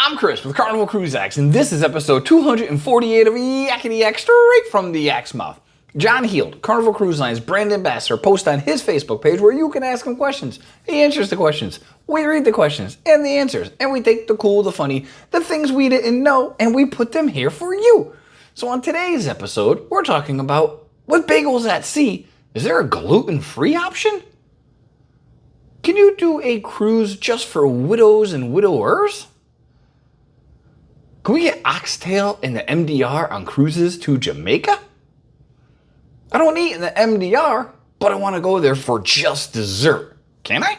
I'm Chris with Carnival Cruise Line, and this is episode 248 of Yakety-Yak, straight from the Yak's mouth. John Heald, Carnival Cruise Line's brand ambassador, posts on his Facebook page where you can ask him questions. He answers the questions, we read the questions and the answers, and we take the cool, the funny, the things we didn't know, and we put them here for you. So on today's episode, we're talking about, with Bagels at Sea, is there a gluten-free option? Can you do a cruise just for widows and widowers? Can we get oxtail in the MDR on cruises to Jamaica? I don't eat in the MDR, but I want to go there for just dessert. Can I?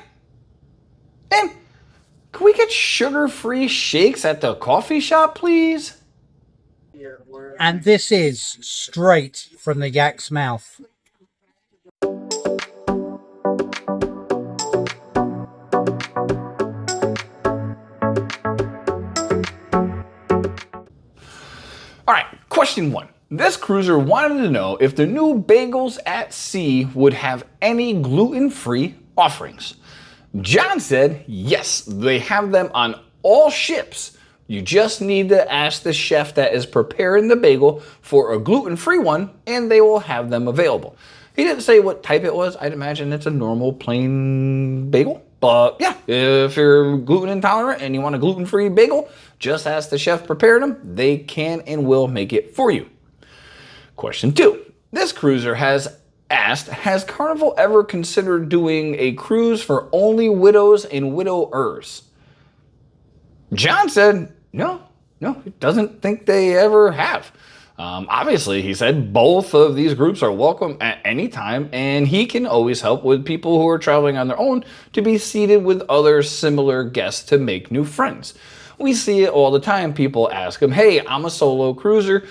And can we get sugar-free shakes at the coffee shop, please? And this is straight from the Yak's mouth. All right, question one. This cruiser wanted to know if the new Bagels at Sea would have any gluten-free offerings. John said, yes, they have them on all ships. You just need to ask the chef that is preparing the bagel for a gluten-free one, and they will have them available. He didn't say what type it was. I'd imagine it's a normal plain bagel. But yeah, if you're gluten intolerant and you want a gluten-free bagel, just ask the chef preparing them. They can and will make it for you. Question two. This cruiser has asked, has Carnival ever considered doing a cruise for only widows and widowers? John said, no, he doesn't think they ever have. Obviously, he said both of these groups are welcome at any time, and he can always help with people who are traveling on their own to be seated with other similar guests to make new friends. We see it all the time. People ask him, hey, I'm a solo cruiser.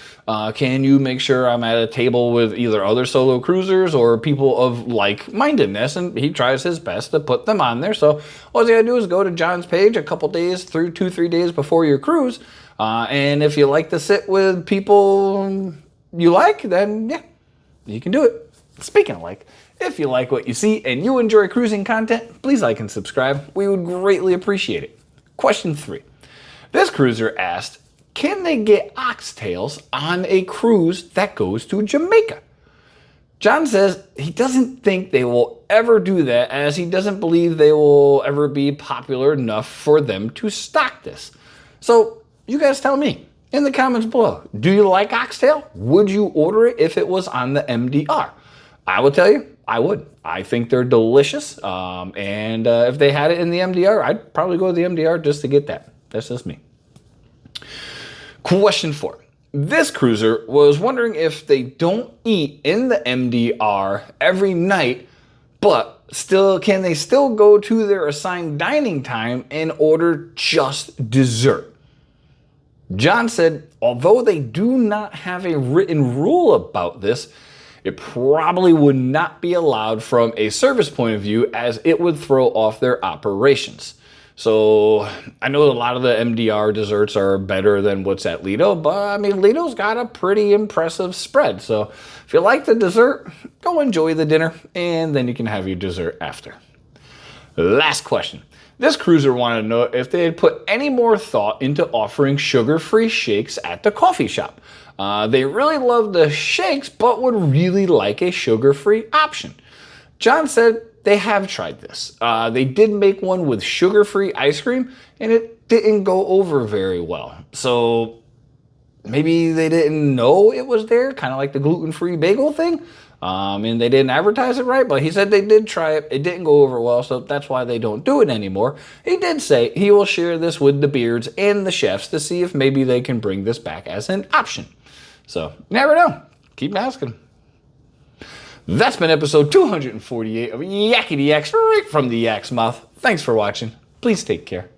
Can you make sure I'm at a table with either other solo cruisers or people of like-mindedness? And he tries his best to put them on there. So all you gotta do is go to John's page a couple days, 2-3 days before your cruise. And if you like to sit with people you like, then yeah, you can do it. Speaking of like, if you like what you see and you enjoy cruising content, please like and subscribe. We would greatly appreciate it. Question three. This cruiser asked, can they get oxtails on a cruise that goes to Jamaica? John says he doesn't think they will ever do that, as he doesn't believe they will ever be popular enough for them to stock this. So you guys tell me in the comments below, do you like oxtail? Would you order it if it was on the MDR? I will tell you, I would. I think they're delicious. And if they had it in the MDR, I'd probably go to the MDR just to get that. That's just me. Question four. This cruiser was wondering if they don't eat in the MDR every night, but can they still go to their assigned dining time and order just dessert? John said, although they do not have a written rule about this, it probably would not be allowed from a service point of view, as it would throw off their operations. So I know a lot of the MDR desserts are better than what's at Lido, but I mean, Lido's got a pretty impressive spread. So if you like the dessert, go enjoy the dinner, and then you can have your dessert after. Last question. This cruiser wanted to know if they had put any more thought into offering sugar-free shakes at the coffee shop. They really love the shakes, but would really like a sugar-free option. John said they have tried this. They did make one with sugar-free ice cream, and it didn't go over very well. So maybe they didn't know it was there, kind of like the gluten-free bagel thing. And they didn't advertise it right, but he said they did try it. It didn't go over well, so that's why they don't do it anymore. He did say he will share this with the beards and the chefs to see if maybe they can bring this back as an option. So, never know. Keep asking. That's been episode 248 of Yakety-Yak, straight from the Yak's mouth. Thanks for watching. Please take care.